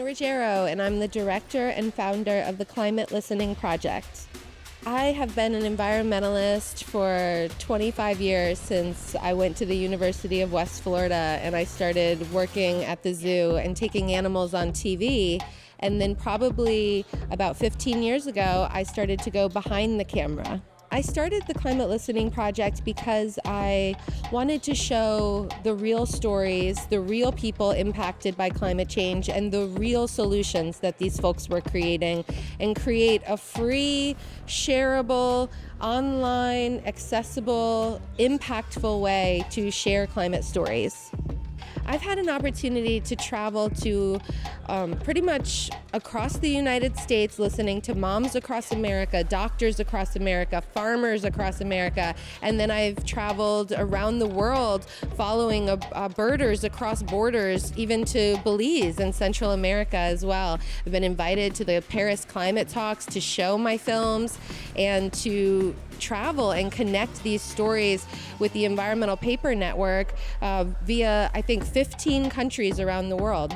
Reggero, and I'm the director and founder of the Climate Listening Project. I have been an environmentalist for 25 years since I went to the University of West Florida and I started working at the zoo and taking animals on TV. And then probably about 15 years ago, I started to go behind the camera. I started the Climate Listening Project because I wanted to show the real stories, the real people impacted by climate change, and the real solutions that these folks were creating, and create a free, shareable, online, accessible, impactful way to share climate stories. I've had an opportunity to travel to pretty much across the United States, listening to moms across America, doctors across America, farmers across America, and then I've traveled around the world following birders across borders, even to Belize and Central America as well. I've been invited to the Paris climate talks to show my films and to travel and connect these stories with the Environmental Paper Network via, I think, 15 countries around the world.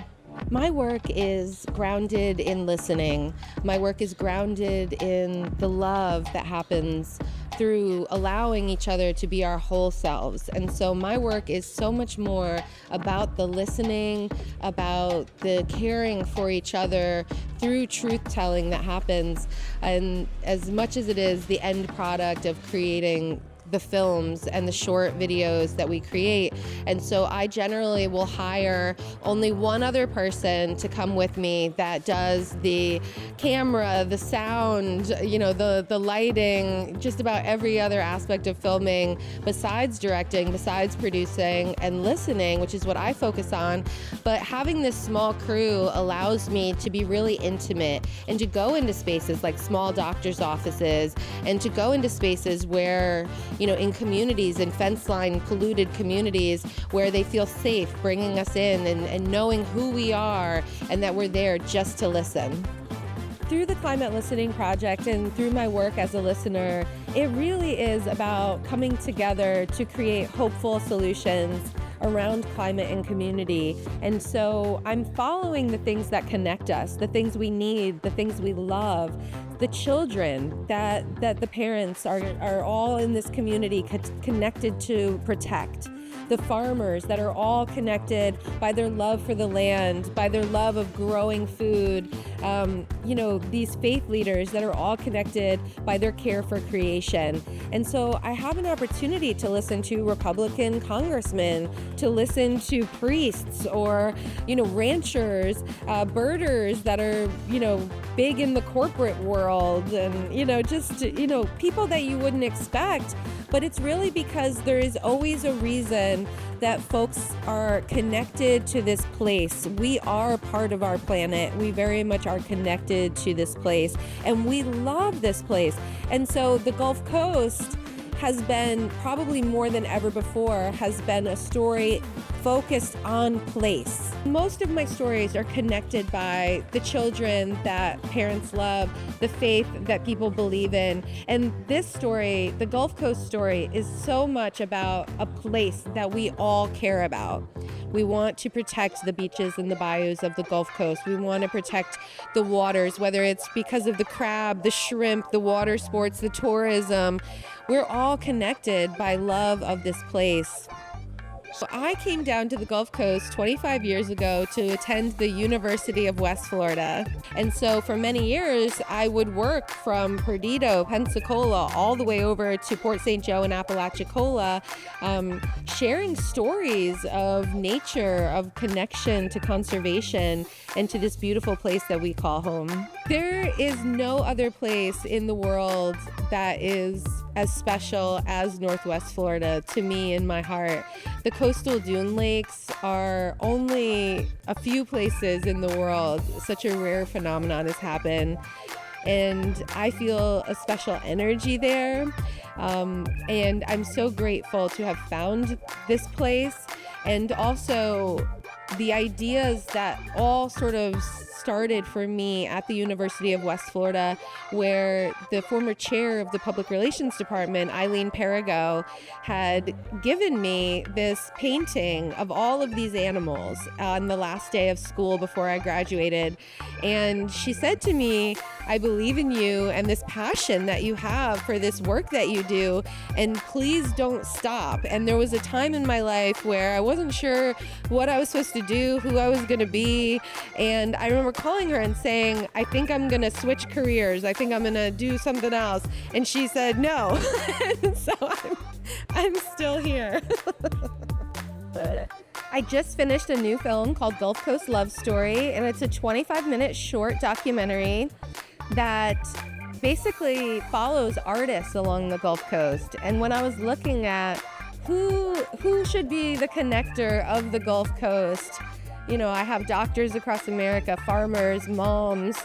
My work is grounded in listening. My work is grounded in the love that happens through allowing each other to be our whole selves. And so my work is so much more about the listening, about the caring for each other through truth-telling that happens, and as much as it is the end product of creating the films and the short videos that we create. And so I generally will hire only one other person to come with me that does the camera, the sound, the lighting, just about every other aspect of filming besides directing, besides producing and listening, which is what I focus on. But having this small crew allows me to be really intimate and to go into spaces like small doctors' offices and to go into spaces where, in communities, in fence line polluted communities, where they feel safe bringing us in and knowing who we are and that we're there just to listen. Through the Climate Listening Project and through my work as a listener, it really is about coming together to create hopeful solutions around climate and community. And so I'm following the things that connect us, the things we need, the things we love, the children that the parents are all in this community connected to protect, the farmers that are all connected by their love for the land, by their love of growing food, these faith leaders that are all connected by their care for creation. And so I have an opportunity to listen to Republican congressmen, to listen to priests or, ranchers, birders that are, big in the corporate world and, people that you wouldn't expect. But it's really because there is always a reason that folks are connected to this place. We are part of our planet. We very much are connected to this place, and we love this place. And so the Gulf Coast has been, probably more than ever before, has been a story focused on place. Most of my stories are connected by the children that parents love, the faith that people believe in. And this story, the Gulf Coast story, is so much about a place that we all care about. We want to protect the beaches and the bayous of the Gulf Coast. We want to protect the waters, whether it's because of the crab, the shrimp, the water sports, the tourism. We're all connected by love of this place. So I came down to the Gulf Coast 25 years ago to attend the University of West Florida. And so for many years, I would work from Perdido, Pensacola, all the way over to Port St. Joe and Apalachicola, sharing stories of nature, of connection to conservation, and to this beautiful place that we call home. There is no other place in the world that is as special as Northwest Florida to me in my heart. The coastal dune lakes are only a few places in the world. Such a rare phenomenon has happened. And I feel a special energy there. And I'm so grateful to have found this place. And also the ideas that all sort of started for me at the University of West Florida, where the former chair of the Public Relations Department, Eileen Perigo, had given me this painting of all of these animals on the last day of school before I graduated. And she said to me, I believe in you and this passion that you have for this work that you do, and please don't stop. And there was a time in my life where I wasn't sure what I was supposed to do, who I was going to be. And I remember calling her and saying, I think I'm going to switch careers. I think I'm going to do something else. And she said, no. And so I'm still here. I just finished a new film called Gulf Coast Love Story, and it's a 25-minute short documentary that basically follows artists along the Gulf Coast. And when I was looking at who should be the connector of the Gulf Coast, you know, I have doctors across America, farmers, moms,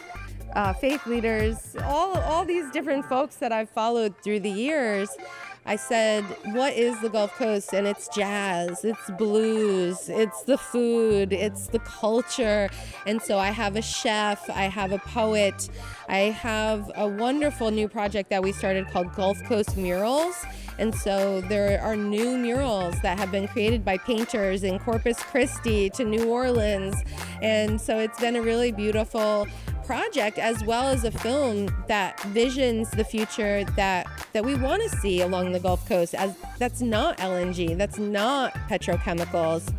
faith leaders, all these different folks that I've followed through the years. I said, what is the Gulf Coast? And it's jazz, it's blues, it's the food, it's the culture. And so I have a chef, I have a poet, I have a wonderful new project that we started called Gulf Coast Murals. And so there are new murals that have been created by painters in Corpus Christi to New Orleans. And so it's been a really beautiful project, as well as a film that visions the future that we want to see along the Gulf Coast. As that's not LNG, that's not petrochemicals.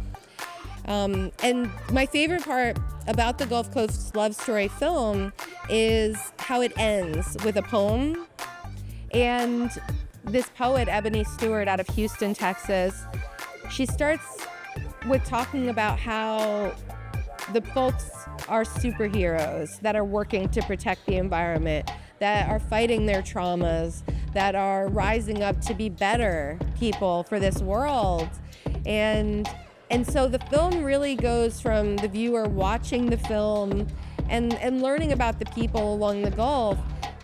And my favorite part about the Gulf Coast Love Story film is how it ends with a poem. And this poet, Ebony Stewart, out of Houston, Texas, she starts with talking about how the folks are superheroes that are working to protect the environment, that are fighting their traumas, that are rising up to be better people for this world. And so the film really goes from the viewer watching the film and learning about the people along the Gulf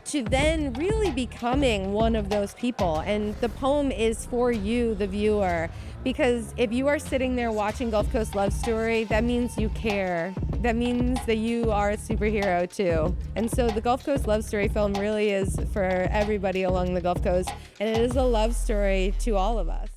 to then really becoming one of those people. And the poem is for you, the viewer, because if you are sitting there watching Gulf Coast Love Story, that means you care. That means that you are a superhero too. And so the Gulf Coast Love Story film really is for everybody along the Gulf Coast, and it is a love story to all of us.